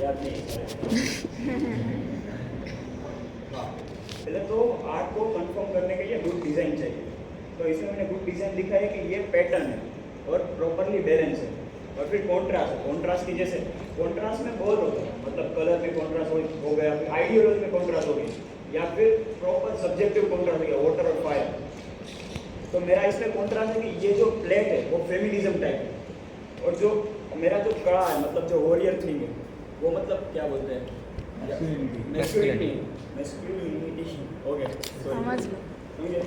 याद नहीं। हाँ, पहले तो आर्ट को कंफर्म करने के लिए गुड डिज़ाइन चाहिए। तो इसमें मैंने गुड डिज़ाइन लिखा है कि ये पैटर्न है और प्रॉपरली बैलेंस है। और फिर कॉन्ट्रास्ट है, कॉन्ट्रास्ट की जैसे कॉन्ट्रास्ट में बहुत होता है, मतलब कलर में कॉन्ट्रास्ट हो गया, फिर आइडियोलॉजी में कॉन्ट्रास्ट हो गया, या फिर प्रॉपर सब्जेक्टिव कॉन्ट्रास्ट हो गया, वाटर और फायर। तो मेरा इसमें कॉन्ट्रास्ट है कि ये जो प्लेट है वो फेमिनिज्म टाइप है, और जो मेरा जो कड़ा है, मतलब जो वॉरियर थिंग है, वो मतलब क्या बोलते हैं, मैस्कुलिनिटी। ओके, समझ लो। ठीक है।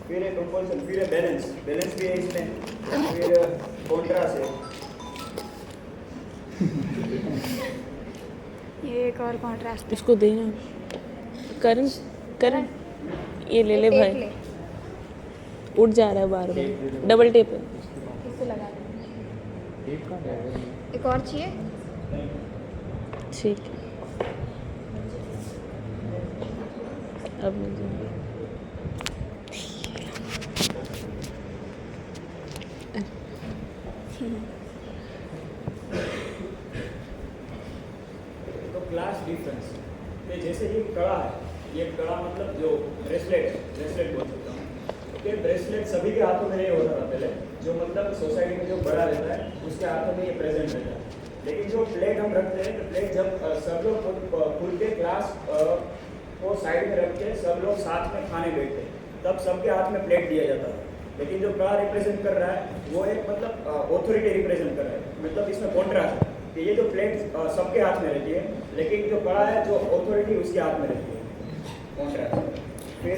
फिर है कंपोजिशन, फिर है बैलेंस, बैलेंस भी है इसमें, फिर कॉन्ट्रास्ट है। ये एक और कॉन्ट्रास्ट। इसको देना करण, करण ये ले ले भाई, उठ जा रहा है बार बार। डबल टेप है, किससे लगा दें? एक और चाहिए? ठीक है। अब मुझे तो क्लास डिफरेंस तो जैसे ये कड़ा है, ये कड़ा मतलब जो ब्रेसलेट है, ब्रेसलेट बोल सकता हूँ। तो ब्रेसलेट सभी के हाथों में नहीं होता था पहले, जो मतलब सोसाइटी में जो बड़ा रहता है उसके हाथों में ये प्रेजेंट रहता है। लेकिन जो प्लेट हम रखते हैं, तो प्लेट जब सब लोग खुल के क्लास को साइड में रख के सब लोग साथ में खाने बैठते, तब सबके हाथ में प्लेट दिया जाता है। लेकिन जो कड़ा रिप्रेजेंट कर रहा है वो एक मतलब ऑथोरिटी रिप्रेजेंट कर रहा है, मतलब इसमें कॉन्ट्रास्ट है कि ये जो प्लेट सबके हाथ में रहती है, लेकिन जो कड़ा है जो ऑथोरिटी उसके हाथ में रहती है, कॉन्ट्रास्ट। फिर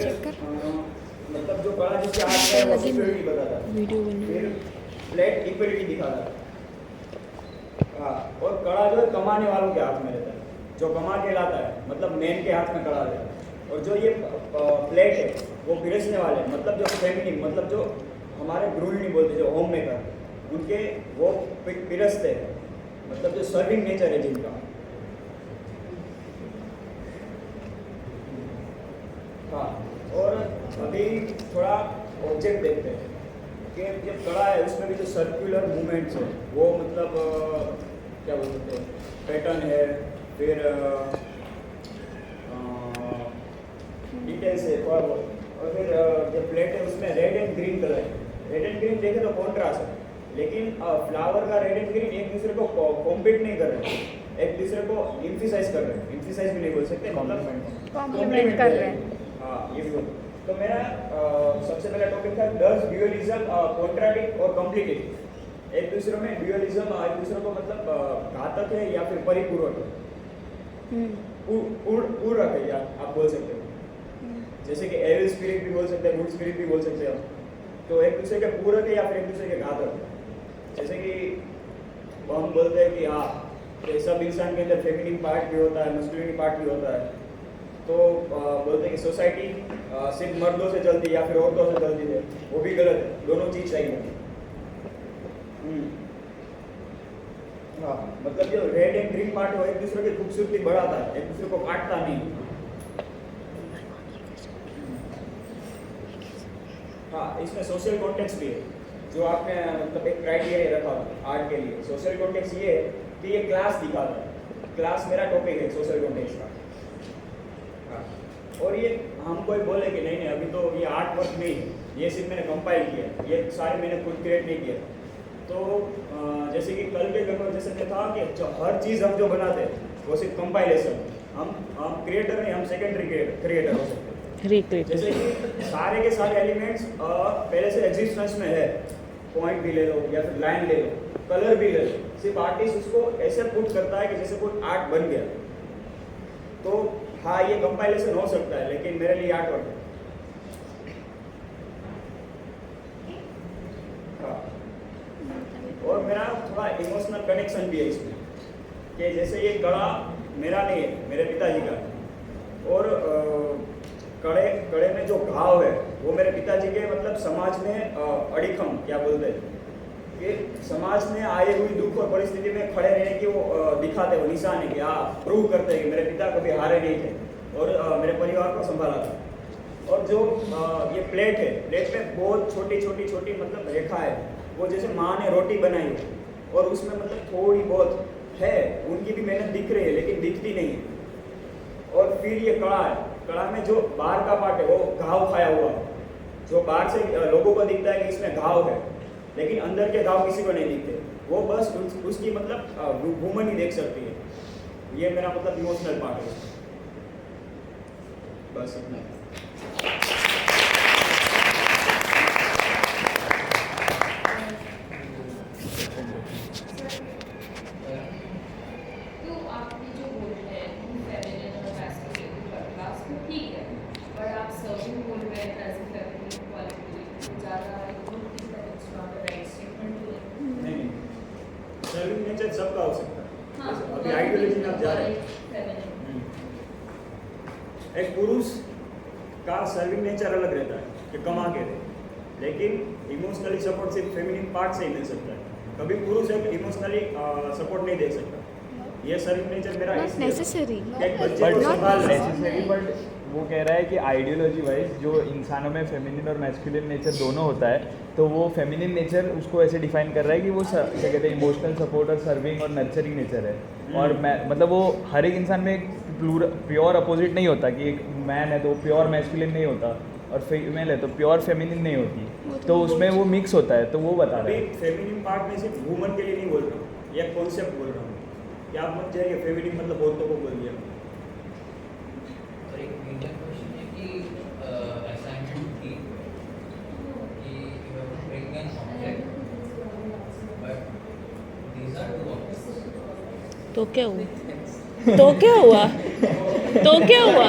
मतलब जो कड़ा जिसके हाथ में है वो सिक्योरिटी बताता है, वीडियो बना। फिर प्लेट इक्वलिटी दिखाता है। हाँ, और कड़ा जो है कमाने वालों के हाथ में रहता है, जो कमा के लाता है, मतलब मेन के हाथ में कड़ा रहता है। और जो ये प्लेट है वो पिरसने वाले, मतलब जो फेमिनिन, मतलब जो हमारे गृहिणी बोलते, जो होम मेकर, उनके वो पिरसते हैं, मतलब जो सर्विंग नेचर है जिनका। हाँ, और अभी थोड़ा ऑब्जेक्ट देखते हैं कि जो कड़ा है उसमें भी जो सर्कुलर मूवमेंट्स है वो मतलब क्या बोल सकते हैं, पैटर्न है, फिर डिटेल्स है थोड़ा बहुत। और फिर जो प्लेट है उसमें रेड एंड ग्रीन कलर है, रेड एंड ग्रीन देखें तो कॉन्ट्रास्ट है, लेकिन फ्लावर का रेड एंड ग्रीन एक दूसरे को कॉम्पीट नहीं कर रहे हैं, एक दूसरे को इम्फिसाइज कर रहे हैं, इम्फिसाइज भी नहीं बोल सकते, मतलब कॉम्प्लीमेंट कर रहे हैं। हाँ, ये भी बोल। तो मेरा सबसे पहला टॉपिक था डज ड्यूअलिज्म कॉन्ट्राडिक्ट और कॉम्प्लिकेट। एक दूसरे में ड्यूअलिज्म एक दूसरे को मतलब घातक है या फिर परिपूरक है, पूरक है, या आप बोल सकते हो। जैसे कि एविल स्पिरिट भी बोल सकते हैं, गुड स्पिरिट भी बोल सकते हो। तो एक दूसरे के पूरक है या फिर एक दूसरे के घातक है। जैसे कि हम बोलते हैं कि हाँ, कि सब इंसान के अंदर फेमिनिन पार्ट भी होता है, मस्कुलिन पार्ट भी होता है। तो बोलते हैं कि सोसाइटी सिर्फ मर्दों से चलती है या फिर औरतों से चलती है, वो भी गलत है, दोनों चीज़ चाहिए। हाँ, मतलब जो रेड एंड ग्रीन पार्ट है वो एक दूसरे की खूबसूरती बढ़ाता है, एक दूसरे को काटता नहीं। हाँ, इसमें सोशल कॉन्टेक्स्ट भी है, जो आपने मतलब एक क्राइटेरिया रखा आर्ट के लिए। सोशल कॉन्टेक्स्ट ये है कि ये क्लास दिखाता है, क्लास मेरा टॉपिक है सोशल कॉन्टेक्स्ट का। हाँ, और ये हम कोई बोले कि नहीं अभी तो ये आर्ट वर्क नहीं, ये सिर्फ मैंने कंपाइल किया, ये सारे मैंने खुद क्रिएट नहीं किया। तो जैसे कि कल के कन्वर्सेशन में था कि जो हर चीज़ हम जो बनाते हैं वो सिर्फ कंपाइलेशन, हम क्रिएटर नहीं, हम सेकेंडरी क्रिएटर हो सकते हैं। जैसे कि सारे के सारे एलिमेंट्स पहले से एग्जिस्टेंस में है, पॉइंट भी ले लो या फिर लाइन ले लो, कलर भी ले लो, सिर्फ आर्टिस्ट उसको ऐसे पुट करता है कि जैसे कोई आर्ट बन गया। तो हाँ, ये कंपाइलेशन हो सकता है, लेकिन मेरे लिए आर्ट वर्क है। हाँ, और मेरा थोड़ा इमोशनल कनेक्शन भी है इसमें, कि जैसे ये कड़ा मेरा नहीं है, मेरे पिताजी का है। और कड़े में जो घाव है वो मेरे पिताजी के मतलब समाज में अड़िखम क्या बोलते हैं, कि समाज में आए हुई दुख और परिस्थिति में खड़े रहने की वो दिखाते, वो निशान है कि हाँ, प्रूव करते हैं कि मेरे पिता कभी हारे नहीं थे और मेरे परिवार को संभाला था। और जो ये प्लेट है, प्लेट में बहुत छोटी छोटी छोटी मतलब रेखा है, वो जैसे माँ ने रोटी बनाई है और उसमें मतलब थोड़ी बहुत है, उनकी भी मेहनत दिख रही है लेकिन दिखती नहीं है। और फिर ये कड़ा है, कड़ा में जो बाहर का पार्ट है वो घाव खाया हुआ है। जो बाहर से लोगों को दिखता है कि इसमें घाव है, लेकिन अंदर के घाव किसी को नहीं दिखते। वो बस उसकी मतलब वुमन ही देख सकती है। ये मेरा मतलब इमोशनल पार्ट है, बस इतना। तो आपने जो बोल रहे हैं फेमिनिन और मैस्कुलिन क्लास को ठीक है, पर आप सर्विंग बोल रहे हैं एज ए फेमिनिन क्वालिटी तो ज़्यादा राइट स्टेटमेंट नहीं, सर्विंग नेचर सबका हो सकता है। हाँ, अभी आइडियोलॉजी में आप जा रहे हैं। फेमिनिन एक पुरुष का सर्विंग नेचर अलग रहता है कि कमा के दे, लेकिन इमोशनली सपोर्ट सिर्फ फेमिनिन पार्ट से ही मिल सकता है। कभी पुरुष एक इमोशनली सपोर्ट नहीं दे सकता। ये सर्विंग नेचर मेरा Not इसलिए है necessary. कि एक बच्चे बट को संभाल रहे हैं। नेसेसरी, बट वो कह रहा है कि आइडियोलॉजी वाइज जो इंसानों में फेमिनिन और मैस्कुलिन नेचर दोनों होता है, तो वो फेमिनिन नेचर उसको ऐसे डिफाइन कर रहा है कि वो क्या कहते हैं इमोशनल सपोर्ट और सर्विंग और नर्चरिंग नेचर है। और मतलब वो हर एक इंसान में एक प्योर अपोजिट नहीं होता कि एक मैन है तो प्योर मैस्कुलिन नहीं होता और फीमेल है तो प्योर फेमिनिन नहीं होती, तो उसमें वो मिक्स होता है। तो वो बता रहे अभी हैं फेमिनिन पार्ट में सिर्फ वुमन के लिए नहीं बोल रहा हूँ, ये कॉन्सेप्ट बोल रहा हूँ कि आप मत जाइए फेमिनिन मतलब औरतों को बोल दिया। और एक मेजर क्वेश्चन है कि असाइनमेंट की कि you have to bring an object but these are two objects. तो क्या हुआ? तो क्या हुआ? तो क्या हुआ?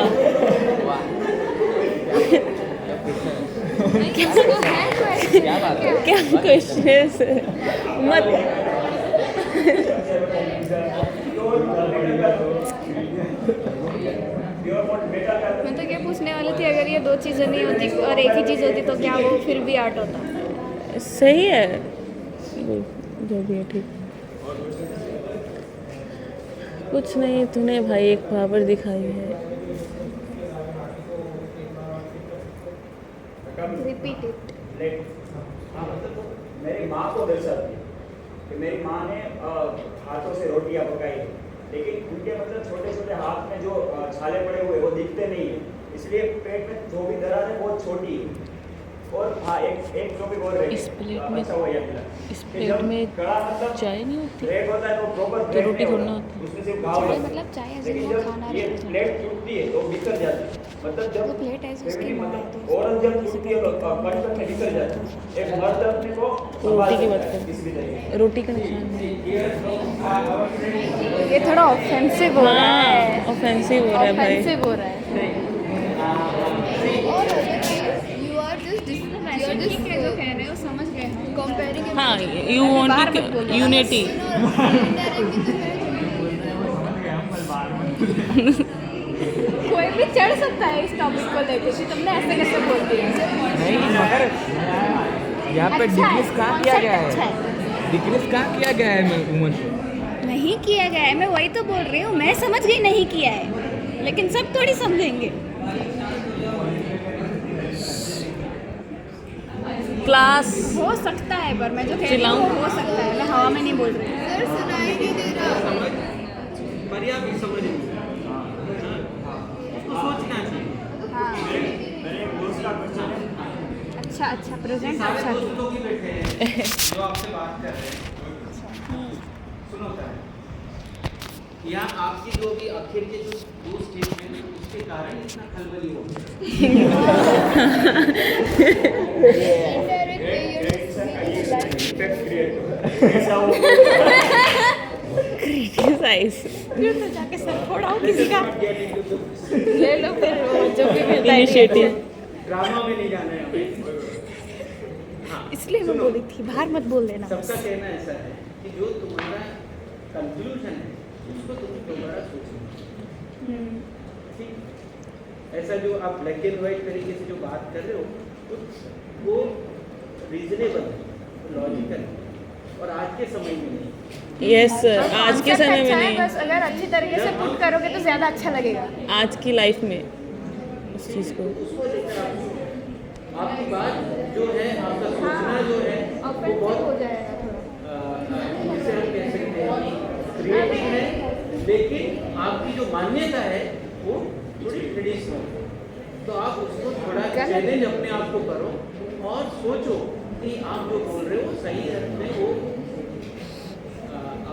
क्या बात है? क्या क्वेश्चन है? मत मैं तो क्या पूछने वाली थी, अगर ये दो चीज़ें नहीं होती और एक ही चीज़ होती तो क्या वो फिर भी आर्ट होता? सही है, जो भी है ठीक। कुछ नहीं, तूने भाई एक पावर दिखाई है। Repeat it. हाँ, मतलब मेरी माँ को दर्शाती है कि मेरी माँ ने हाथों से रोटियां पकाई, लेकिन उनके मतलब छोटे छोटे हाथ में जो छाले पड़े हुए वो दिखते नहीं है, इसलिए पेट में जो भी दरार है बहुत छोटी है। और हाँ, एक जो भी बोल रहे हैं, इस प्लेट में- अच्छा हुआ ये मिला। इस कि प्लेट जब में कड़ा मतलब चाय नहीं होती? ब्रेक होता है तो प्रॉपर तो रोटी थोड़ी ना होती। उसमें सिर्फ घाव चाय लगता है। मतलब चाय ऐसे लेकिन वो जब खाना ये रहता है। प्लेट टूटती है तो बिखर जाती है, मतलब जब वो प्लेट ऐसे उसकी फेमिनिन माँ है मतलब तो औरत जब टूटती है तो कट में बिखर जाती है। एक मर्द अपने को रोटी की बात संभाल सकता है कर। किसी भी तरीके रोटी का निशान है। ये थोड़ा ऑफेंसिव हो रहा हाँ, है। ऑफेंसिव हो रहा है भाई। ऑफेंसिव हो रहा है। You are just you are just जो कह रहे हो समझ गए हम। comparing हाँ, यू बाहर मत वांट बोलो। यूनिटी। कोई भी चढ़ सकता है इस टॉपिक को लेके कि तुमने ऐसे कैसे बोल दिया। नहीं, मगर यहाँ पे अच्छा है, डिक्रीज कहाँ किया गया concept अच्छा है? डिक्रीज कहाँ किया गया है वुमन को? नहीं किया गया है, मैं वही तो बोल रही हूँ। मैं समझ गई नहीं किया है, लेकिन सब थोड़ी समझेंगे। क्लास हो सकता है, पर मैं जो कह रही हूँ चिल्लाऊं? वो हो सकता है। मैं हवा में नहीं बोल रही हूँ। सर सुनाई नहीं दे रहा। हाँ। मेरे एक दोस्त का क्वेश्चन है। अच्छा अच्छा, प्रेजेंट अच्छा है। जो आपसे बात कर रहे हैं सुनो सर, यहाँ आपकी जो भी आखिर के जो दो स्टेटमेंट हैं उसके कारण इतना खलबली हो Indirect way you're just speaking like effect create ऐसा हो क्रिटिसाइज फिर तो जाके सर फोड़ाओ किसी का। ले लो फिर वो जो भी मिलता है। इनिशिएटिव। ड्रामा में नहीं जाना है हमें। हाँ, इसलिए मैं बोली थी बाहर मत बोल देना। सबका कहना ऐसा है कि जो तुम्हारा कंक्लूजन है उसको तुम दोबारा सोचो। ठीक, ऐसा जो आप ब्लैक एंड व्हाइट तरीके से जो बात कर रहे हो वो रीजनेबल है, लॉजिकल है, और आज के समय में नहीं। यस सर, आज के समय में अच्छा है, नहीं, बस अगर अच्छी तरीके से पुट करोगे तो ज़्यादा अच्छा लगेगा। आज की लाइफ में उस चीज़ को। उसको लेकर आपकी बात जो है, आपका सोचना जो है वो ऑफेंसिव बहुत हो जाएगा थोड़ा। जिसे हम कह सकते हैं कि क्रिएटिव है, लेकिन आपकी जो मान्यता है वो थोड़ी ट्रेडिशनल है। तो आप उसको थोड़ा चैलेंज अपने आप को करो और सोचो कि आप जो बोल रहे हो सही अर्थ में वो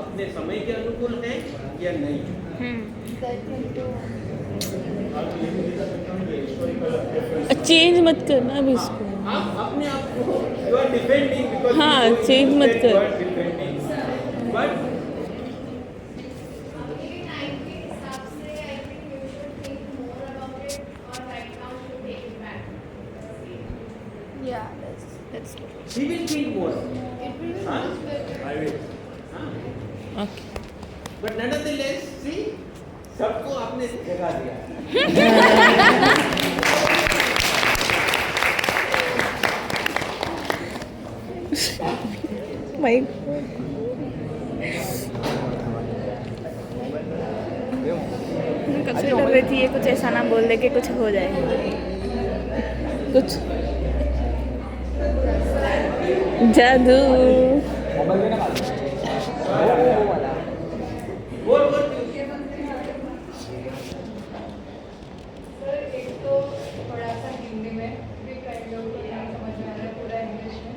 अपने समय के अनुकूल है या नहीं। चेंज मत करना अभी इसको। आप अपने आप को यू आर डिफेंडिंग बिकॉज़ हाँ, change मत कर। But Yeah, that's true. he will think more. हाँ? I will. हाँ। ओके But nonetheless, see, सबको आपने जगा दिया। भाई मैं कब से डर रही थी ये कुछ ऐसा ना बोल दे कि कुछ हो जाए। कुछ जादू बोल बोल सर एक तो थोड़ा सा हिंदी में भी कई लोग को नहीं समझ में आ रहा है पूरा इंग्लिश में,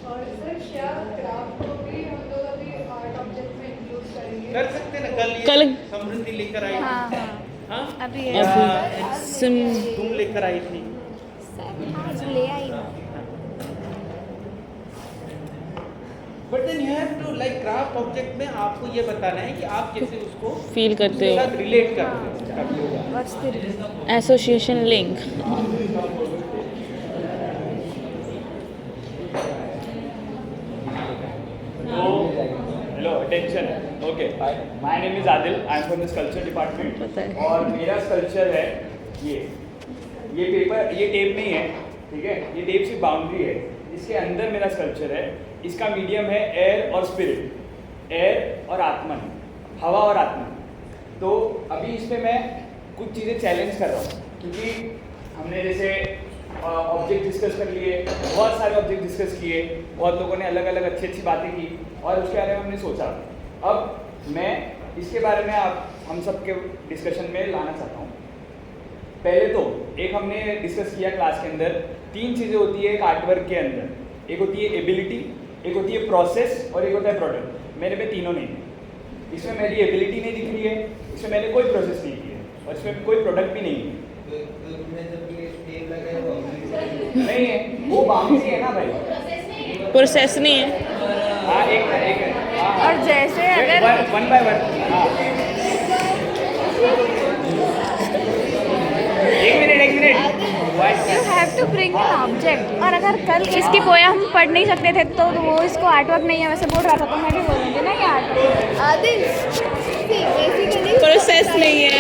और सर क्या क्राफ्ट को भी हम लोग अभी आर्ट ऑब्जेक्ट में इंक्लूड करेंगे? कर सकते हैं ना, कल कल समृद्धि लेकर आई हाँ थी। हाँ हाँ? अभी सुन तुम लेकर आई थी। आज ले आई ना। But then you have to like craft object में आपको ये बताना है कि आप कैसे उसको फील करते हो साथ रिलेट करते हो। What's the reason? Association link hello attention okay my name is Adil I am from the sculpture department पता है। और मेरा स्कल्पचर है ये पेपर ये टेप नहीं है ठीक है ये टेप सिर्फ बाउंड्री है इसके अंदर मेरा स्कल्पचर है इसका मीडियम है एयर और स्पिरिट एयर और आत्मन हवा और आत्मन तो अभी इसमें मैं कुछ चीज़ें चैलेंज कर रहा हूँ क्योंकि हमने जैसे ऑब्जेक्ट डिस्कस कर लिए बहुत सारे ऑब्जेक्ट डिस्कस किए बहुत लोगों ने अलग अलग अच्छी अच्छी बातें की और उसके बारे में हमने सोचा अब मैं इसके बारे में आप हम सब के डिस्कशन में लाना चाहता हूँ पहले तो एक हमने डिस्कस किया क्लास के अंदर 3 चीज़ें होती है एक आर्टवर्क के अंदर एक होती है एबिलिटी एक होती है प्रोसेस और एक होता है प्रोडक्ट मेरे में तीनों नहीं है इसमें मेरी एबिलिटी नहीं दिख रही है इसमें मैंने कोई प्रोसेस नहीं की है और इसमें कोई प्रोडक्ट भी नहीं है नहीं है वो बाउंड्री है ना भाई प्रोसेस नहीं है हाँ एक हाँ और जैसे अगर वन बाय वन हाँ एक minute you have to bring an object और अगर कल इसकी पोया हम पढ़ नहीं सकते थे तो वो इसको आर्टवर्क नहीं है वैसे बोल रहा था तो मैं भी बोलूँगी ना ये आर्टवर्क आदिल बेसिकली प्रोसेस नहीं है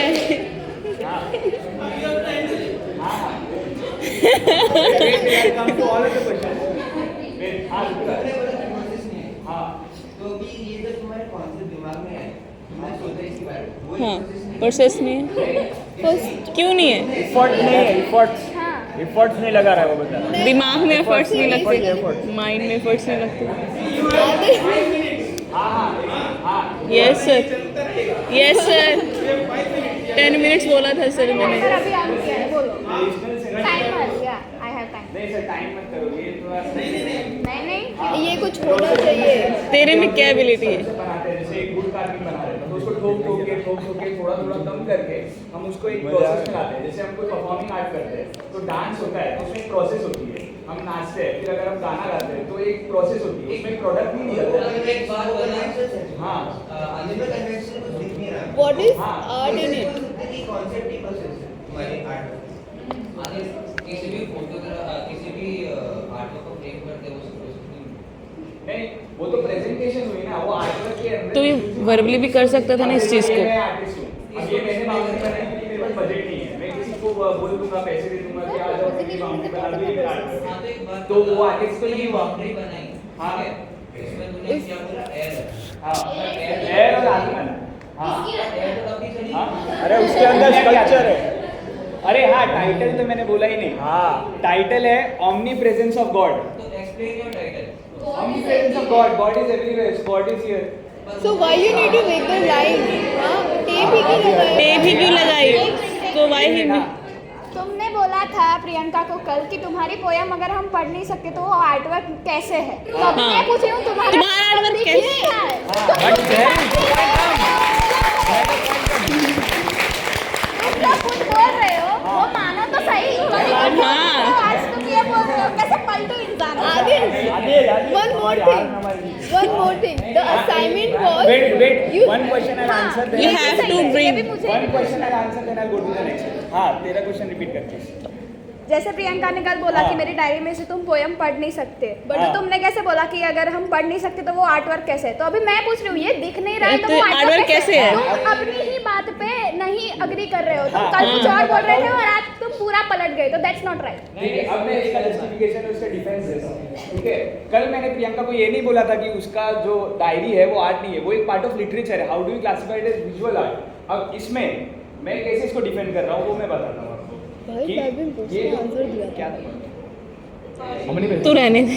come to all of the questions. Wait, हाँ हाँ तो अभी ये जब तुम्हारे कॉन्सेप्ट दिमाग में आए तुम्हारे सोचा इसके बारे में वो हाँ प्रोसेस नहीं है क्यों नहीं है एफर्ट नहीं है एफर्ट्स नहीं लगा रहा है वो बता दिमाग में एफर्ट्स नहीं लगते माइंड में एफर्ट्स नहीं लगते yes sir yes sir 10 minutes बोला था सर मैंने सर अभी आप क्या है बोलो टाइम या आई हैव टाइम नहीं सर टाइम मत करो ये थोड़ा नहीं ये कुछ होना चाहिए। तेरे में क्या एबिलिटी है बनाते हैं जैसे एक गुड कार्विंग बना रहे हैं तो उसको ठोक ठोक के थोड़ा थोड़ा कम करके हम उसको एक प्रोसेस में लाते हैं जैसे हम कोई परफॉर्मिंग आर्ट करते हैं तो डांस होता है तो उसमें एक प्रोसेस होती है हम नाचते हैं फिर अगर हम गाना गाते हैं तो एक प्रोसेस होती है उसमें प्रोडक्ट नहीं निकलता एक बात बोलना हाँ एनिमल कन्वेंशन कुछ दिख नहीं रहा What is art in it? Concept he process है तुम्हारे आर्ट आगे किसी भी किसी भी आर्ट को फ्रेम करते हो उसको नहीं वो तो प्रेजेंटेशन हुई ना वो आर्टवर्क के अंदर तो ये वर्बली भी कर सकता था ना इस चीज़ को मैं आर्टिस्ट हूँ अब ये मैंने बाउंड्री बनाई क्योंकि मेरे पास बजट नहीं है मैं किसी को बोल दूंगा पैसे दे दूंगा कि आ जाओ अपनी बाउंड्री बना दो ये मेरा आर्टवर्क हाँ तो एक बात तो वो आर्टिस्ट को नहीं बाउंड्री बनाई हाँ इसमें तूने क्या बोला एयर हाँ एयर और आत्मन हाँ एयर तो अभी चली हाँ अरे उसके अंदर स्ट्रक्चर है अरे हाँ टाइटल तो मैंने बोला ही नहीं हाँ टाइटल है ओमनी प्रेजेंस ऑफ गॉड तो explain your title omni presence of God God is everywhere God is here So why you need to make the line? हाँ, टेप ही क्यों लगाया? टेप ही क्यों लगाई? तो why he तुमने बोला था प्रियंका को कल कि तुम्हारी पोयम अगर हम पढ़ नहीं सकते तो वो आर्टवर्क कैसे है, तो अब हाँ। मैं पूछ रही हूँ तुम्हारा आर्टवर्क कैसे है? तुम लोग कुछ बोल रहे हो, वो मानो तो सही। हाँ। आज तुम ये बोल रहे हो, कैसे पलटू इंसान हो? One more thing. The assignment was. Wait. You- One question I'll answer. You have to bring. One question I'll answer, then I'll go to the next. हाँ, तेरा क्वेश्चन रिपीट कर प्लीज। जैसे प्रियंका ने कल बोला हाँ। कि मेरी डायरी में से तुम पोयम पढ़ नहीं सकते, बट हाँ। तुमने कैसे बोला कि अगर हम पढ़ नहीं सकते तो वो आर्टवर्क कैसे है? तो अभी मैं पूछ रही हूँ, ये दिख नहीं रहा है तो तो वो artwork आर्टवर्क कैसे है? तुम अपनी ही बात पे नहीं अग्री कर रहे हो, तुम हाँ। कल कुछ और बोल रहे थे और आज तुम पूरा पलट गए, तो दैट्स नॉट राइट। ठीक है, अब मैं इसका जस्टिफिकेशन और उसका डिफेंस देता हूँ। ठीक है, कल मैंने प्रियंका को ये नहीं बोला था कि उसका जो डायरी है वो आर्ट नहीं है, वो एक पार्ट ऑफ लिटरेचर है। How do you classify it as visual art? अब इसमें मैं कैसे इसको डिफेंड कर रहा हूँ वो मैं बताता हूँ आपको। भाई कि मैं भी पूछने ये आंसर दिया क्या हमने तू रहने दे।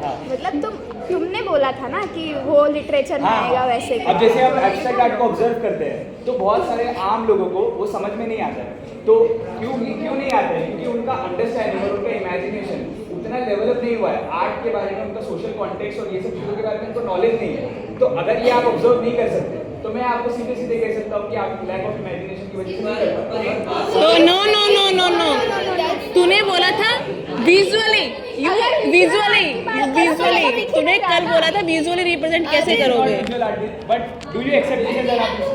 हाँ मतलब तुमने बोला था ना कि वो लिटरेचर में आएगा वैसे ही। अब जैसे हम एब्स्ट्रैक्ट आर्ट को ऑब्जर्व करते हैं तो बहुत सारे आम लोगों को वो समझ में नहीं आता है। तो क्यों नहीं आता है? क्योंकि उनका अंडरस्टैंडिंग और उनका इमेजिनेशन उतना डेवलप नहीं हुआ है। आर्ट के बारे में, उनका सोशल कॉन्टेक्स्ट और ये सब चीज़ों के बारे में उनको नॉलेज नहीं है। तो अगर ये आप ऑब्जर्व नहीं कर सकते तो मैं आपको सीधे सीधे कह सकता हूँ कि आप लैक ऑफ इमेजिनेशन की वजह से नहीं कर पाते। तो नो तूने बोला था विजुअली तूने कल बोला था विजुअली रिप्रेजेंट कैसे करोगे? But do you accept this as an artist?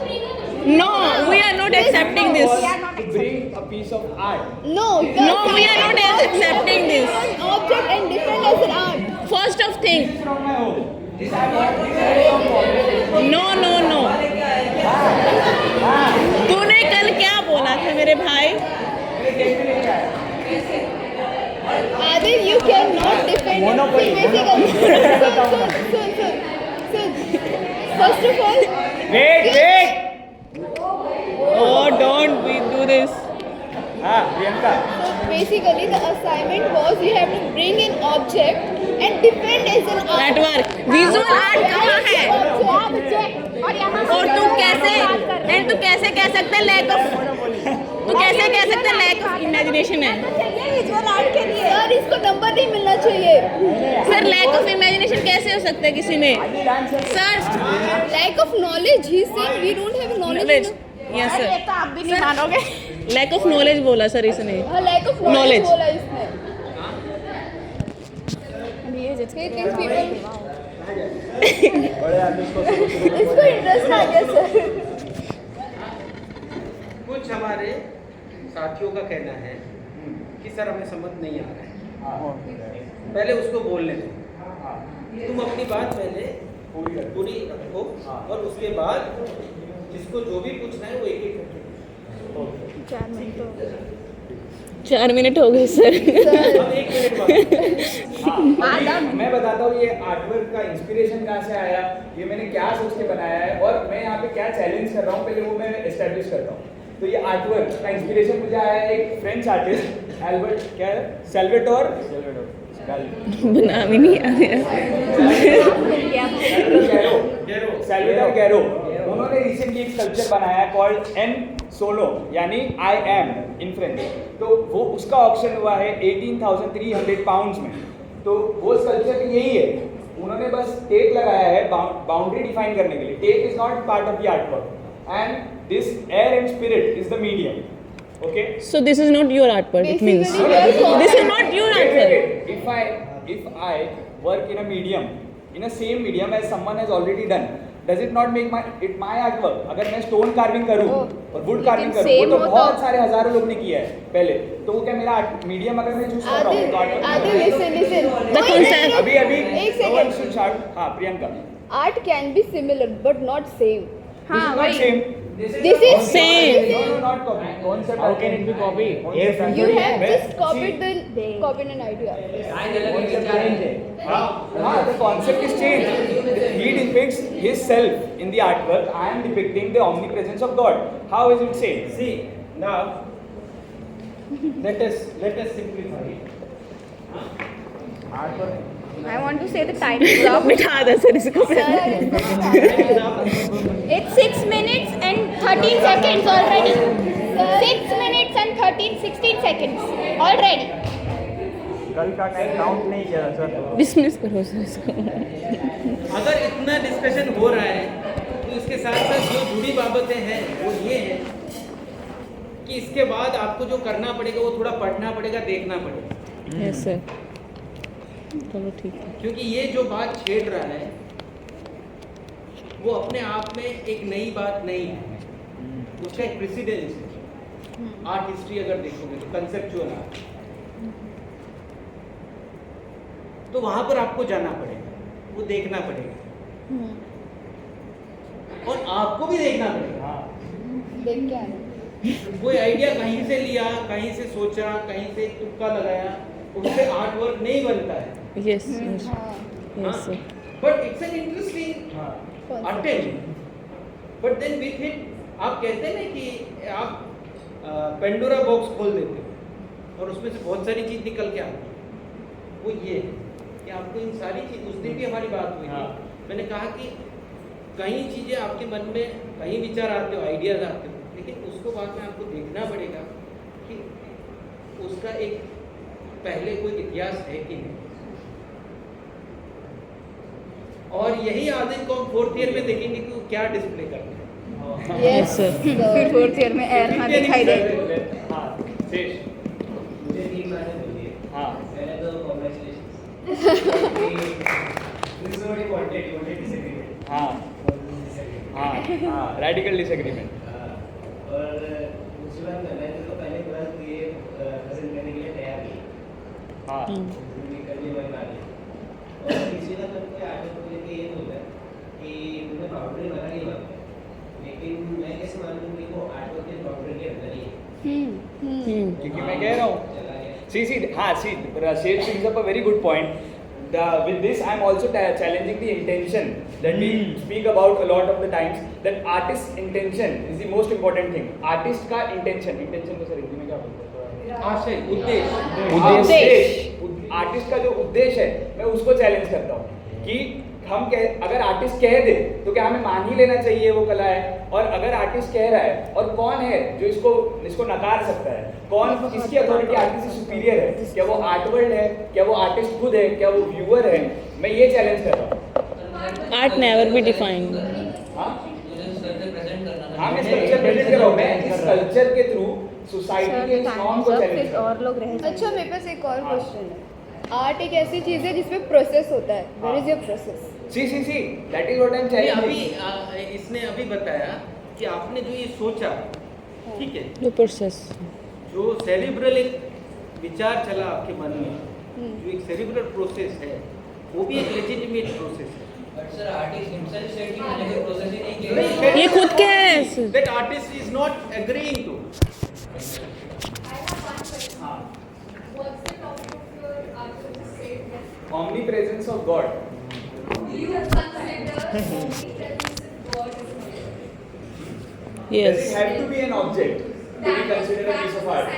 No, we are not accepting this. To bring a piece of art. No, No, we are not accepting this. Object and different as an art. First of thing, From my home. This I want this no. तूने कल क्या बोला था मेरे भाई? Adil, you cannot defend. Monopoly. Sun. First of all, Wait. Oh, don't we do this? हाँ, Priyanka. so basically the assignment was you have to bring an object and defend as an art. Network. Visual art कहाँ है? और यहाँ और तू कैसे कह सकते लैक ऑफ इमेजिनेशन है? विजुअल आर्ट के लिए सर इसको नंबर नहीं मिलना चाहिए. सर लैक ऑफ इमेजिनेशन कैसे हो सकता है किसी में? Sir Lack of knowledge. He said we don't have knowledge. Knowledge yes ये सर तो आप भी नहीं मानोगे। लैक ऑफ नॉलेज बोला सर इसने. Lack of knowledge. Knowledge. बोला इसने. इसको इंटरेस्ट आ गया सर. कुछ हमारे साथियों का कहना है कि सर हमें समझ नहीं आ रहा है, पहले उसको बोलने दो. तुम अपनी बात पहले पूरी रखो और उसके बाद जिसको जो भी पूछना है वो एक एक करके. 4 मिनट हो गए सर. अब 1 मिनट बाद मैं बताता हूँ ये आर्टवर्क का इंस्पिरेशन कहाँ से आया, ये मैंने क्या सोच के बनाया है और मैं यहाँ पे क्या चैलेंज कर रहा हूँ, पहले वो मैं एस्टेब्लिश करता हूँ. तो ये आर्टवर्क का इंस्पिरेशन मुझे आया है एक फ्रेंच आर्टिस्ट एल्बर्ट क्या है सैल्वेटोर बना भी नहीं आ रहा. सैल्वेटर गैरो. उन्होंने रिसेंटली एक स्कल्पचर बनाया है कॉल्ड एन सोलो यानी आई एम इन फ्रेंच. तो वो उसका ऑक्शन हुआ है 18,300 पाउंड्स में. तो वो स्कल्पचर यही है, उन्होंने बस टेप लगाया है बाउंड्री डिफाइन करने के लिए. Tape is not part of the artwork and this air and spirit is the medium. Okay. So this is not your artwork. It means Basically, this is not your artwork. If I work in a medium, in a same medium as someone has already done, does it not make my artwork? अगर मैं stone carving करूँ और wood carving करूँ, वो तो बहुत सारे हजारों लोग ने किया है पहले. तो वो क्या मेरा मीडियम अगर मैं चूज कर रहा हूँ तो Adil, listen. The concept. अभी एक no one second. should shout. हाँ Priyanka. Art can be similar but not same. हाँ Not वही same. This is Same. No, not copy. Concept. How can it be copy? You have मैं- just copied see, an idea. हाँ, the concept is changed. He depicts his self in the artwork. I am depicting the omnipresence of God. How is it same? See, now let us simplify it. I want to say the time is up. बिठा दे sir इसको It's 6 minutes and 13 seconds already. 6 minutes and 16 seconds already. कल का time count नहीं किया sir. Dismiss करो sir इसको अगर इतना डिस्कशन हो रहा है तो इसके साथ साथ जो जुड़ी बाबतें हैं वो ये है कि इसके बाद आपको जो करना पड़ेगा वो थोड़ा पढ़ना पड़ेगा, देखना पड़ेगा। यस सर चलो ठीक है क्योंकि ये जो बात छेड़ रहा है वो अपने आप में एक नई बात नहीं है, उसका एक प्रेसिडेंस है। आर्ट हिस्ट्री अगर देखोगे तो कंसेप्चुअल आर्ट, तो वहां पर आपको जाना पड़ेगा, वो देखना पड़ेगा और आपको भी देखना पड़ेगा। देख के आना। कोई आइडिया कहीं से लिया, कहीं से सोचा, कहीं से तुक्का लगाया, उससे आर्ट वर्क नहीं बनता है। Yes yes yes sir but it's an interesting attempt. But then with it आप कहते हैं ना कि आप पेंडोरा बॉक्स खोल देते हो और उसमें से बहुत सारी चीज निकल के आती है। वो ये है कि आपको इन सारी चीज, उस दिन भी हमारी बात हुई थी, मैंने कहा कि कई चीजें आपके मन में, कई विचार आते हो, आइडियाज आते हो, लेकिन उसको बाद में आपको देखना पड़ेगा कि उसका एक पहले कोई इतिहास है कि नहीं। और यही आदमी को हम 4th ईयर में देखेंगे कि वो क्या डिस्प्ले करते हैं। यस सर 4th ईयर में एयर हाँ दिखाई दे। हाँ शेष मुझे 3 महीने बोलिए। हाँ पहले तो congratulation this is what you wanted disagreement. हाँ हाँ हाँ रेडिकल डिसएग्रीमेंट। और दूसरी बात मैंने तो पहले पूरा ये प्रेजेंट करने के लिए तैयार किया। हाँ करने वाली बात है। और तीसरी बात हमको आगे को लेके ये बोलता है कि तुमने बाउंड्री बना नहीं बात, लेकिन मैं कैसे मानूं कि वो आर्ट वर्क के बाउंड्री के अंदर ही है। क्योंकि मैं कह रहा हूँ see हाँ see Rashesh brings up a very good point. With this I am also challenging the intention that we speak about a lot of the times, that artist's intention is the most important thing. Artist का intention को sir Hindi में क्या बोलते हैं? आशय, उद्देश्य। उद्देश्य artist का जो उद्देश्य है मैं उसको चैलेंज करता हूँ कि हम अगर आर्टिस्ट कह दे तो क्या हमें मान ही लेना चाहिए वो कला है, और अगर आर्टिस्ट कह रहा है और कौन है जो इसको नकार सकता है, कौन किसकी अथॉरिटी आर्टिस्ट से सुपीरियर है, क्या वो आर्ट वर्ल्ड है, क्या वो आर्टिस्ट खुद है, क्या वो व्यूअर है, मैं ये चैलेंज कर रहा हूँ। Art never be defined. हाँ मैं कल्चर प्रेजेंट कर रहा हूँ, मैं इस कल्चर के थ्रू सोसाइटी के नॉर्म को चैलेंज कर रहा हूँ। और लोग रह अच्छा मेरे पास एक और क्वेश्चन है। आर्ट एक ऐसी चीज है जिसमें प्रोसेस होता है। Where is your process? See that is what I am challenging. अभी इसने अभी बताया कि आपने जो ये सोचा, ठीक है, द प्रोसेस जो सेरिब्रल एक विचार चला आपके मन में, जो एक सेरिब्रल प्रोसेस है, वो भी एक लेजिटिमेट प्रोसेस है। But sir artist himself said कि मैंने कोई प्रोसेस ही नहीं किया। ये खुद क्या है? That artist is not agreeing to. What's the topic of your artist statement? Omnipresence of God. Do you consider omnipresence of God as a Does yes it have to be an object to be considered a piece of art?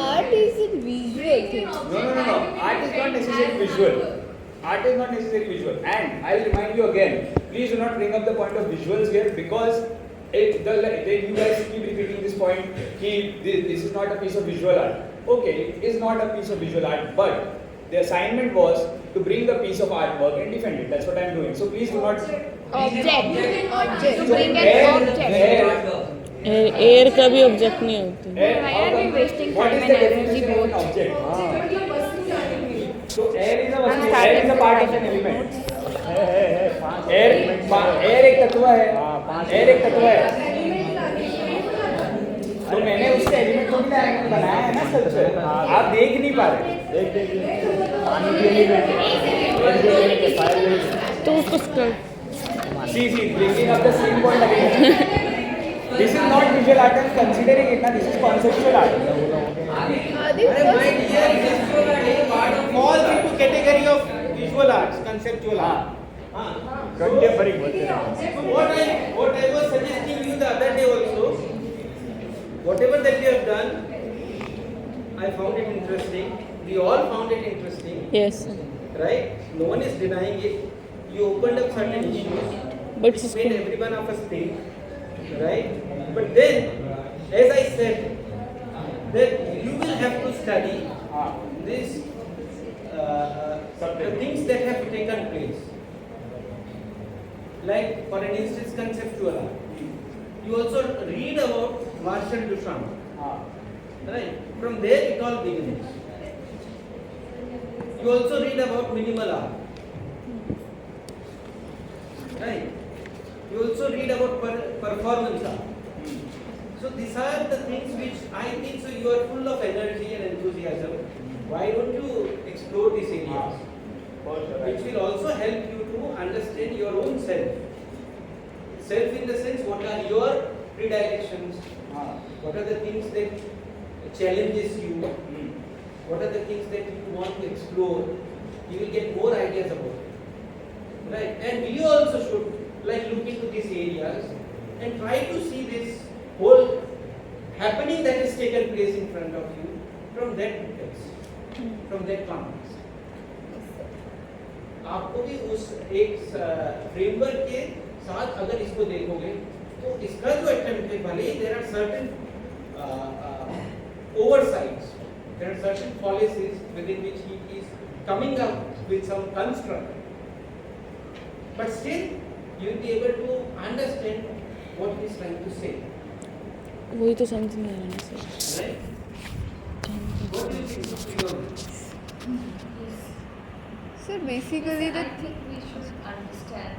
Art is a visual thing. No. Art is not necessarily visual. Art is not necessarily visual. And I'll remind you again, please do not bring up the point of visuals here, because you guys keep repeating this point, this is not a piece of visual art. Okay, it is not a piece of visual art, but the assignment was to bring a piece of artwork and defend it. That's what I'm doing. So please do not. Object. To bring an Air- object. Air का भी object नहीं होती। Why are we wasting What time is the and energy definition of an both? object? So air is a I'm वस्तु, starting air is a to part write of an the element. notes. Air एक तत्व है। Air एक तत्व है। तो मैंने उसके एलिमेंट को भी बनाया है ना स्ट्रक्चर, आप देख नहीं पा रहे। तो उसको See, bringing up the same point again. This is not visual art. I'm considering it now. This is conceptual art. falls into category of visual arts, conceptual art. Contemporary बोलते हैं। So what I was suggesting you the other day also, whatever that you have done, I found it interesting. We all found it interesting. Yes right? No one is denying it. You opened up certain issues, But which it's made cool. every one of us think, right? But then, as I said, that you will have to study this, the things that have taken place. Like, for an instance, conceptual art. You also read about Marcel Duchamp. Right? From there it all begins. You also read about minimal art. Right? You also read about performance art. So these are the things which I think so you are full of energy and enthusiasm. Why don't you explore these areas? Which will also help you to understand your own self. Self in the sense, what are your predilections? What are the things that challenges you? What are the things that you want to explore? You will get more ideas about it. Right? And we also should like look into these areas and try to see this whole happening that has taken place in front of you from that context, from that context. आपको भी उस एक framework के साथ अगर इसको देखोगे तो इसका जो अटेम्प्ट है भले ही there are certain oversights, there are certain policies within which he is coming up with some construct, but still you will be able to understand what he is trying to say. वही तो समझ नहीं आ रहा ना sir. Right? What do you think of your Sir, basically I think we should understand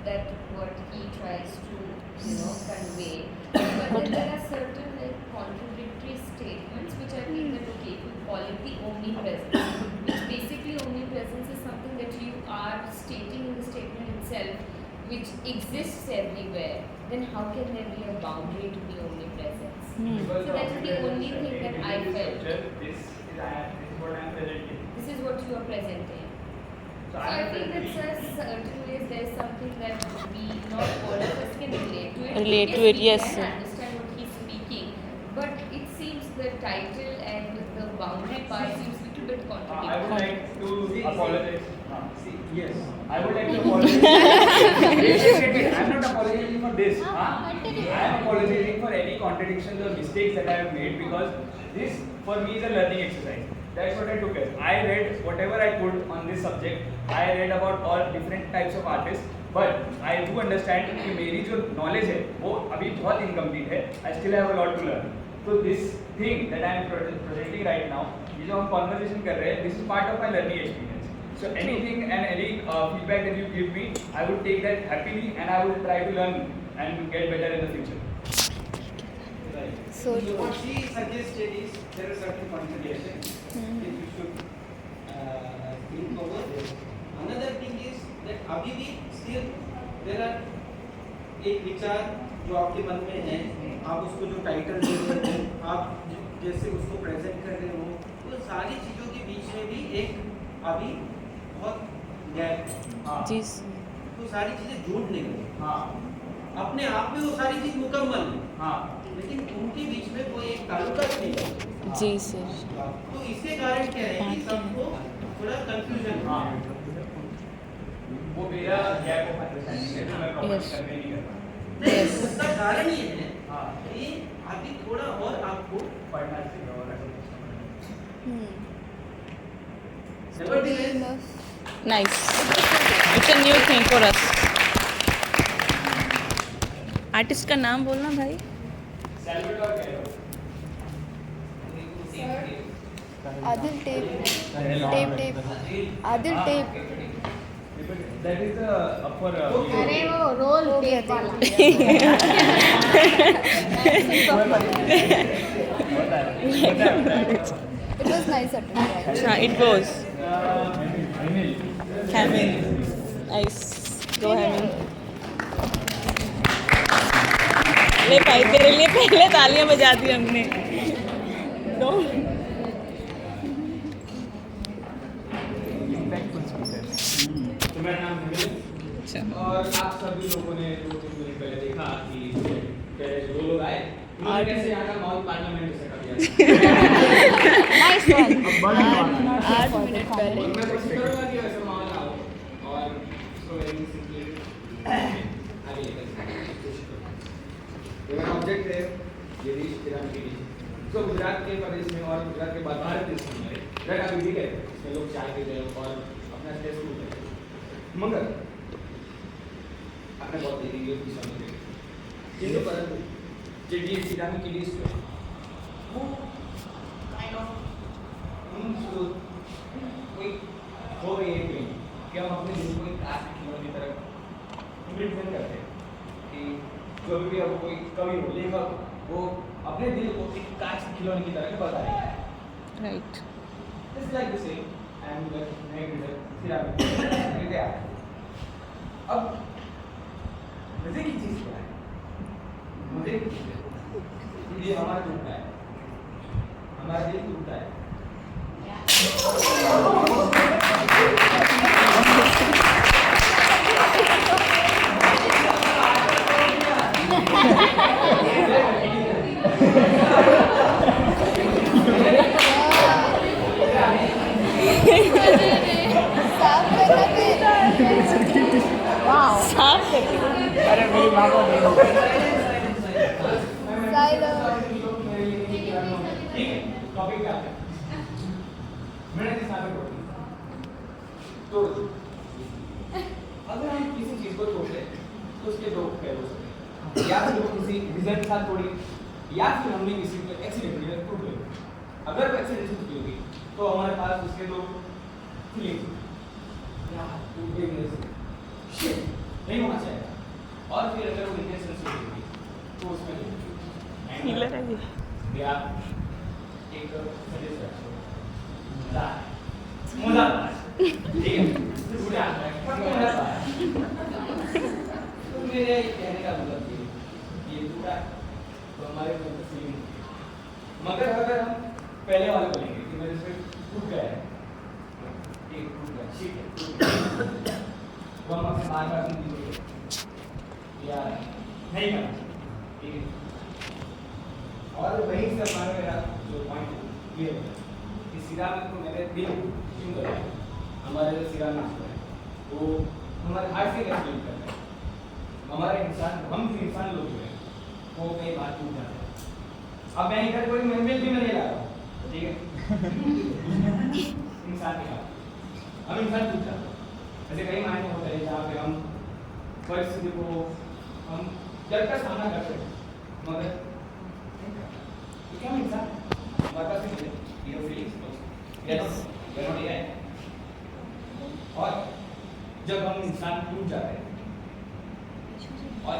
that what he tries to, convey. But then there are certain like contradictory statements which I think that okay, we call it the omnipresence. Which basically omnipresence is something that you are stating in the statement itself, which exists everywhere. Then how can there be a boundary to the omnipresence? So that is the only thing that I felt. This is what I am presenting. This is what you are presenting. So I think that certainly there is something that we not all of us can relate to it. Relate to it, yes, We sir. can understand what he's speaking, but it seems the title and the boundary part seems a little bit I would contradictory. like to apologize. yes? I would like to apologize. I'm not apologizing for this. I am apologizing for any contradictions or mistakes that I have made because this for me is a learning exercise. That's what I took as. I read whatever I could on this subject. I read about all different types of artists. But I do understand कि मेरी जो knowledge है वो अभी बहुत incomplete है. I still have a lot to learn. So this thing that I am presenting right now, ये जो हम conversation कर रहे हैं, this is part of my learning experience. So anything and any feedback that you give me, I would take that happily and I will try to learn and get better in the future. Right. So What she suggested is there are certain contradictions that you should think over. Another thing is that अभी भी still there are एक विचार जो आपके मन में है, आप उसको जो टाइटल दे रहे हो, आप जैसे उसको प्रेजेंट कर रहे हो, तो सारी चीजों के बीच में भी एक अभी बहुत गैप है। जी तो सारी चीजें जुड़ नहीं रही। अपने आप में वो सारी चीज मुकम्मल है, लेकिन उनके बीच में कोई एक ताल्लुकात नहीं है। जी सर. तो इसके कारण क्या है कि सबको थोड़ा कंफ्यूजन है। वो मेरा गैप ऑफ अंडरस्टैंडिंग है जो मैं प्रॉपर Yes. करने नहीं कर रहा. Yes. उसका कारण ये है कि अभी थोड़ा और आपको पढ़ना चाहिए और nevertheless Nice. It's a new thing for us. Artist का नाम बोलना भाई. Salvador Caro. Adil tape. Adil tape. That is the upper. अरे वो रोल टेप वाला. It was nice attempt. हाँ, it goes. Having. Nice. Go having. ले भाई तेरे लिए पहले तालियां बजा दी हमने. दो. तो मेरा नाम है और आप सभी लोगों ने जो कुछ मुझे पहले देखा कि पहले दो लोग आए उन्होंने कैसे यहाँ का माहौल पार्लियामेंट जैसा कर दिया. Nice one. 8 minutes पहले. मैं कोशिश करूँगा कि वैसे आगे लेकर जाने की कोशिश करूँगा। ये मेरा ऑब्जेक्ट है, ये डिश ईरान की डिश। तो गुजरात के प्रदेश में और गुजरात के बाद भारत देश में रह काफ़ी ठीक है, इसमें लोग चाय पीते हैं और अपना स्ट्रेस दूर करते हैं। मगर आपने बहुत देखी है किसान में जिनको परंतु जो डिश ईरान की डिश है वो काइंड ऑफ कोई हो गई है कि हम अपने दिल को एक खास खिलौने की तरफ इम्प्लीमेंट करते हैं कि जो भी अब कोई कवि हो लेखक वो अपने दिल को एक कांच के खिलौने की तरह बता रहे हैं। Right It's like the same. And फिर आप क्या अब मजे की चीज क्या है? मजे की चीज है ये हमारा टूटता है, हमारा दिल टूटता है। साफ करके अरे मेरी माँ को देखो ठीक है, टॉपिक क्या है? मैंने जिस नाम पे तोड़ दी। अगर हम किसी चीज को तोड़ते हैं तो उसके दो पहलू हो सकते हैं, या फिर वो किसी रीजन के साथ तोड़ी या फिर हमने किसी को एक्सीडेंटली टूट गई। अगर वो एक्सीडेंटली टूटी होगी तो हमारे पास उसके दो फीलिंग्स नहीं होना चाहिए, और फिर अगर वो इंटेंशन से होगी तो उसमें फीलर है ये या एक सजेशन मजा ठीक है तो मेरे कहने का मतलब ये पूरा तो हमारे फीलिंग, मगर अगर हम पहले वाले को लेंगे कि मेरे से टूट गया है, टूट गया ठीक है, तो हम अपने बार बार या नहीं करना ठीक है, और वहीं से हमारा मेरा जो पॉइंट ये है कि सिरामिक को मैंने दिल क्यों कराया, हमारे जो सिरामिक है वो हमारे हार्ट से कैसे लिंक करता है, हमारे इंसान हम जो इंसान लोग जो है वो कई बार टूट जाते हैं। अब मैं इधर कोई महमिल भी नहीं ला रहा हूँ ठीक है इंसान के साथ हम इंसान टूट जाते हैं, ऐसे कई मायने होते हैं जहाँ पे हम परिस्थिति को हम डर का सामना करते हैं, मगर क्या इंसान हमारे पास ये फीलिंग्स यस है, और जब हम इंसान टूट जाते हैं और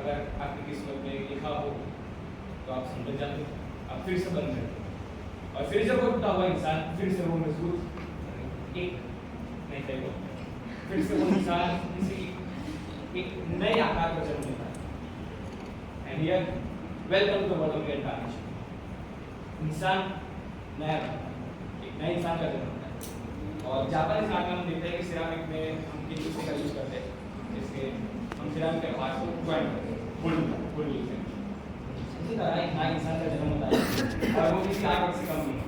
अगर आपकी किस्मत में लिखा हो तो आप समझ जाते हो, आप फिर से बन जाते हो, और फिर जब वो टूटा हुआ इंसान फिर से वो मजबूत एक नहीं थे, फिर से वो इंसान किसी एक नए आकार का जन्म लेता है। And here welcome to world of internation, इंसान नया एक नए इंसान का जन्म होता है। और जापानीज आर्ट में हम देखते हैं कि सिरामिक में हम किसी चीज़ का यूज करते हैं, जिसके हम सिरामिक के पार्ट्स को ज्वाइन करते हैं, फुल यूज करते हैं। इसी तरह एक नया इंसान का जन्म होता है और वो किसी आर्ट से कम नहीं है।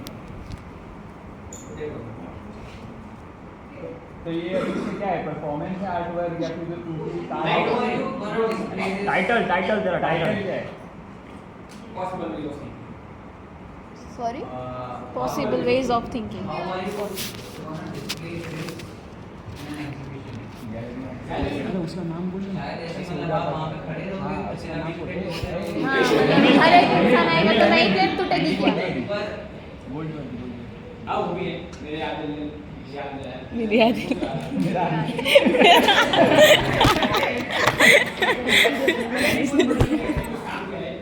देखो तो ये इसमें क्या है, परफॉर्मेंस है आर्ट वर्क या फिर जो टूटी टाइटल तेरा टाइटल क्या है? Possible way of thinking, sorry possible ways of thinking. How are you gonna display this in an exhibition? अरे उसका नाम बोल शायद ऐसे मतलब आप वहाँ पे खड़े रहोगे और सिरामिक पे होते हाँ मतलब हर एक इंसान आएगा तो नई प्लेट टूटेगी क्या? पर बोल हाँ वो भी है, मेरे याद है मेरी याद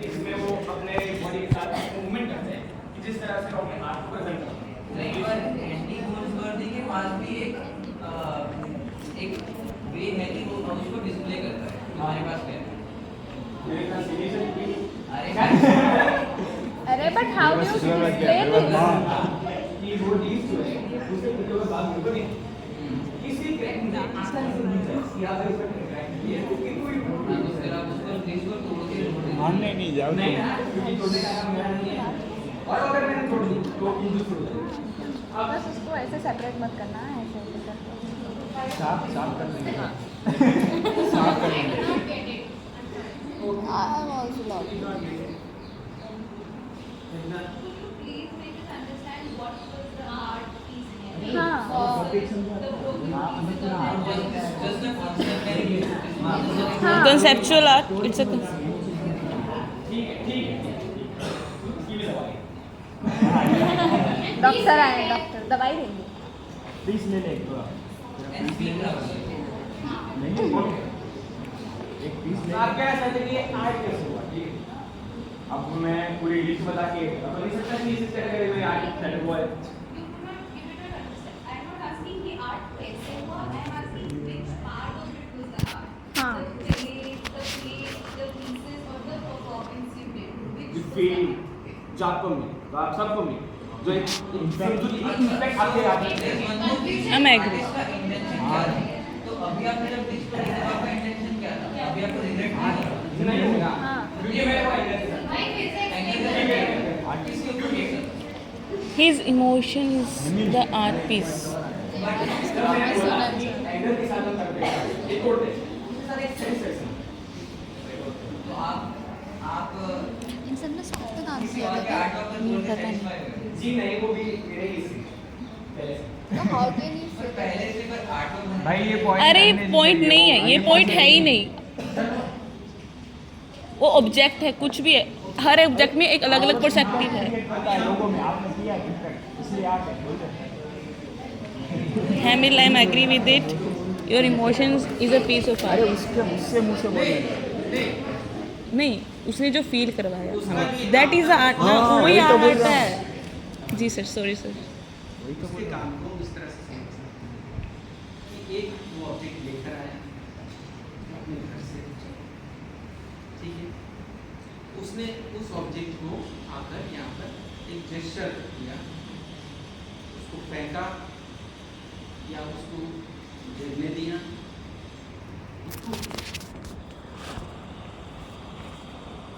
इसमें वो अपने बॉडी के साथ मूवमेंट करते हैं कि जिस तरह से वो अपने हाथ को प्रेजेंट करते हैं। नहीं पर एंटी गोल्सवर्दी के पास भी एक वे है कि वो उसको डिस्प्ले करता है, हमारे पास क्या है? मेरे ख्याल से ये सब भी अरे but how do you display this? कि वो डीप जो है उसके वीडियो में बात होगी किसी क्रैक में या फिर इसमें क्रैक ये कोई तो फिर आप उसको डिस्को तोड़ के मानने नहीं जाओ नहीं ना, क्योंकि तोड़ने का काम मेरा नहीं है, और अगर मैंने तोड़ दी तो इंजूर हो जाएगा। बस उसको ऐसे सेपरेट मत करना, ऐसे ऐसे करके साफ कर लेंगे। साफ कर देंगे। I'm also not. हाँ हाँ conceptual art it's a doctor आए डॉक्टर दवाई देंगे प्लीज ले ले एक थोड़ा And speak up. एक पीस ले आप क्या समझते हैं कि आर्ट कैसे हुआ? ठीक है। अब मैं पूरी डिश बता के अब नहीं सकता कि इस कैटेगरी में आर्ट सेट हुआ है। हाँ फील जो आपको मिले, तो आप सबको मिले, जो एक इम्पैक्ट आपके आप I'm agree. इसका इंटेंशन क्या था? तो अभी आपने जब पिच को लिखा आपका इंटेंशन क्या था? अभी आपको रिग्रेट नहीं है? नहीं होगा। हाँ क्योंकि मेरे को आइडिया था। His emotion is the art piece. Angle के साथ हम करते हैं। एक और थे। सर एक सेंस है। तो आप इन सब ने सॉफ्ट डांस किसी किया और के था आर्ट वर्क पर नहीं, जोड़ने पता नहीं। satisfy हुए? जी नहीं, वो भी मेरे ही से पहले से। तो हाउ कैन यू पर पहले से पर आर्ट वर्क बनाने भाई ये पॉइंट अरे पॉइंट नहीं है, ये पॉइंट है ही नहीं। वो ऑब्जेक्ट है, कुछ भी है, हर ऑब्जेक्ट में एक अलग अलग पर्सपेक्टिव है। लोगों में आपने किया इम्पैक्ट इसलिए आप है बोल सकते हैं। Hamil, I'm agree with it. Your emotions is a piece of अरे art. उसके मुझसे मुंह से बोल रहे हैं। नहीं, उसने जो फील करवाया, उसका भी दैट इज आर्ट ना, हाँ, वही वही तो बोल आर्ट रहा है। जी सर, सॉरी सर। वही तो बोल उसके रहा काम को इस तरह से समझ सकते हैं कि एक वो ऑब्जेक्ट लेकर आया अपने घर से, ठीक है, उसने उस ऑब्जेक्ट को आकर यहाँ पर एक जेस्चर किया, उसको फेंका या उसको गिरने दिया,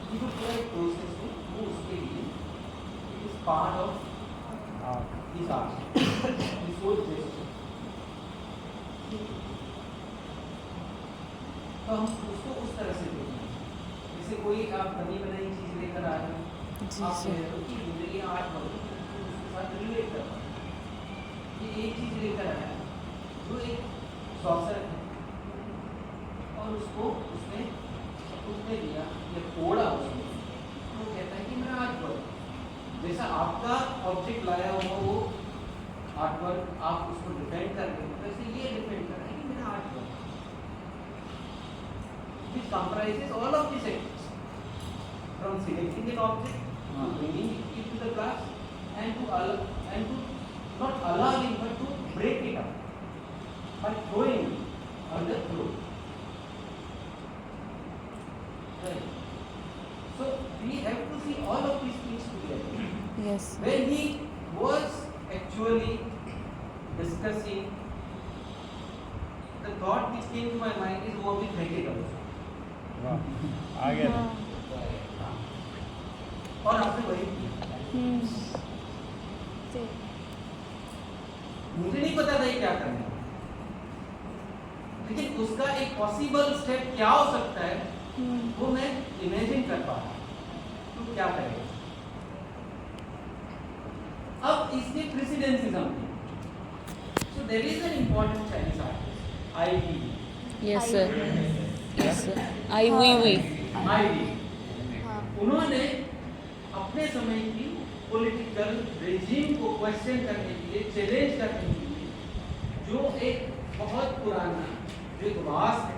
ये जो पूरा एक प्रोसेस है वो उसके लिए इट इज पार्ट ऑफ हाँ इस आर्ट इस वो जेस्चर। तो हम उसको उस तरह से देखें, जैसे कोई आप बनी बनाई चीज लेकर आ रहे हो, जी आप सर। कह रहे हो कि मुझे ये आर्ट वर्क उसके साथ रिलेट कर रहा है। ये एक चीज लेकर आया जो एक सॉसर है और उसको उसने दिया या तोड़ा उसने, तो वो कहता है कि मेरा आर्ट वर्क, जैसा आपका ऑब्जेक्ट लाया हुआ वो आर्ट वर्क आप उसको डिफेंड कर रहे हो, वैसे ये डिफेंड कर रहा है कि मेरा art work which comprises all of these actions, from selecting an object to bringing it to the class and to not allowing but to break it up by throwing it on the floor. Right. So we have to see all of these things together. Yes. When he was actually discussing, the thought which came to my mind is वो अभी फेंकेगा उसको। वाह आ गया था। और आपने वही किया। मुझे नहीं पता था ये क्या करना है, लेकिन उसका एक पॉसिबल स्टेप क्या हो सकता है वो मैं इमेजिन कर पा रहा हूँ। तो क्या करेगा? अब इसके प्रेसिडेंसिज्म दी। So there is an important Chinese artist Ai Wei. Yes sir. Yes sir. I. Ai Wei उन्होंने अपने समय की पॉलिटिकल रेजिम को क्वेश्चन करने के लिए, चैलेंज करने के लिए, जो एक बहुत पुराना, जो एक वास्ट है,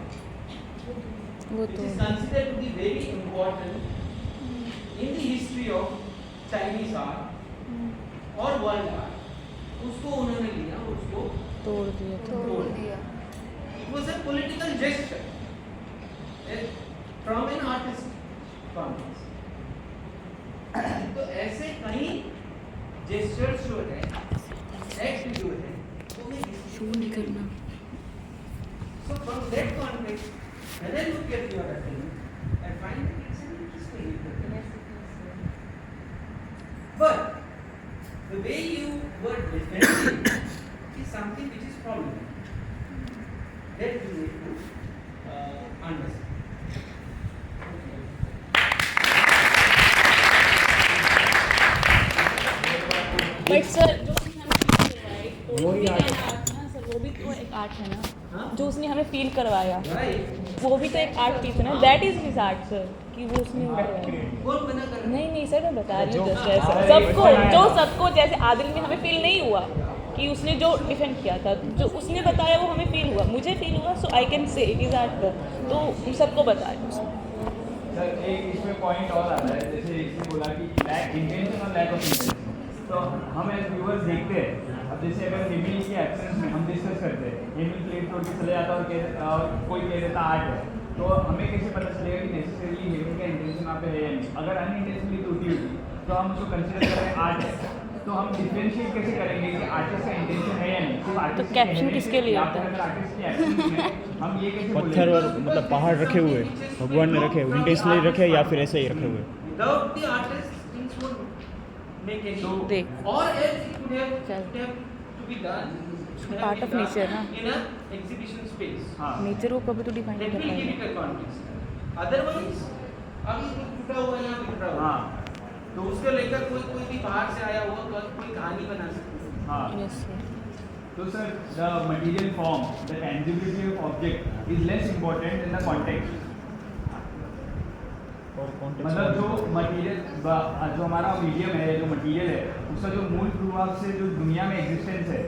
वो which तो is considered to be very important in the history of Chinese art और world art, उसको उन्होंने लिया, उसको तोड़ दिया था। तोड़ दिया। It was a political gesture from an artist context. तो ऐसे कई gestures जो है, act जो है, वो मैं शो नहीं करना। So from that context, when I look at your writing, I find that it's an interesting interpretation. But the way you were defending is something which is problematic. That we need to but sir जो उसने हमें feel करवाया, वो भी sir वो भी तो एक आर्ट है ना, जो उसने हमें फील करवाया वो भी तो एक आर्ट पीस है ना, that is his art sir, कि वो उसने कौन मना कर रहा है? नहीं सर मैं बता रही हूँ जैसे ऐसा सबको जैसे आदिल में हमें फील नहीं हुआ कि उसने जो डिफेंड किया था, जो उसने बताया वो हमें फील हुआ, मुझे फील हुआ, so I can say it is art, तो सबको बताया। सर एक इसमें पॉइंट और आता है, जैसे इसने बोला कि लैक इंटेंशन और लैक ऑफ इंटेंशन, तो हम एज व्यूअर्स देखते हैं। अब जैसे अगर हेमिल की एब्सेंस में हम डिस्कस करते हैं, हेमिल प्लेट तोड़ के चले जाता और कोई कह देता आर्ट है, तो हमें कैसे पता चलेगा कि नेसेसरीली हेमिल का इंटेंशन वहाँ पे है या नहीं। अगर अनइंटेंशनली टूटी होगी तो हम उसको कंसिडर करें आर्ट है, तो हम डिफरेंशिएट कैसे करेंगे कि आर्टिस्ट का इंटेंशन है या नहीं। सिर्फ तो कैप्शन किसके लिए होता है? अगर आर्टिस्ट की एब्सेंस में हम ये कैसे पत्थर और मतलब पहाड़ रखे हुए भगवान ने रखे हुए इंटेंशनली रखे या फिर ऐसे ही रखे हुए? Without the artist, things won't make any. देख Or else it would have to be done. should have Part been of done nature, ना? in a exhibition space. हाँ नेचर को कभी तो डिफाइन That नहीं will कर give पाएगा। it a context. Otherwise, अभी तो टूटा हुआ यहाँ भी टूटा हुआ, हाँ तो उसको लेकर कोई भी बाहर से आया हुआ तो कोई कहानी बना सकता है। हाँ Yes, sir. तो sir the material form, the tangibility of object is less important in the context. और context मतलब जो मटेरियल जो हमारा मीडियम है, जो मटेरियल है, उसका जो मूल प्रभाव से जो दुनिया में एग्जिस्टेंस है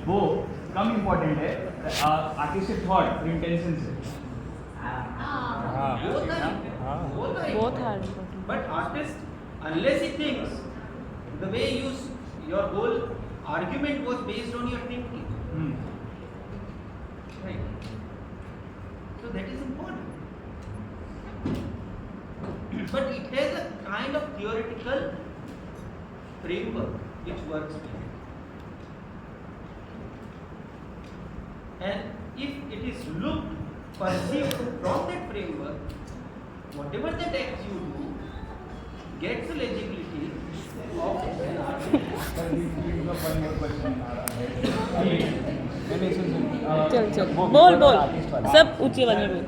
वो कम इम्पोर्टेंट है आर्टिस्टिक थॉट और इंटेंशन से। बहुत hard But artist, unless he thinks, the way your whole argument was based on your thinking, right? So that is important. But it has a kind of theoretical framework which works with it. And if it is perceived from that framework, whatever that act you do gets the legibility of an art. चल चल बोल सब ऊंची आवाज में बोल।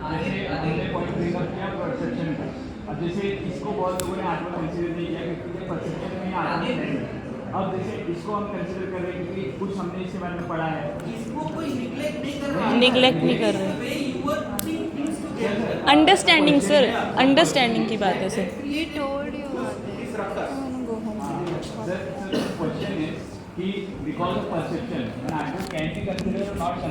अब जैसे इसको बहुत लोगों ने आर्ट में कंसीडर नहीं किया क्योंकि परसेप्शन में आर्ट नहीं है। अब जैसे इसको हम कंसीडर कर रहे हैं क्योंकि कुछ हमने इसके बारे में पढ़ा है। इसको कोई निग्लेक्ट नहीं कर रहा है। निग्लेक्ट नहीं कर रहे, way you are putting things together. Understanding sir, understanding की बात है sir. He told you about this. इस रफ्तार Sir, the question is कि because of perception, an artist can be considered or not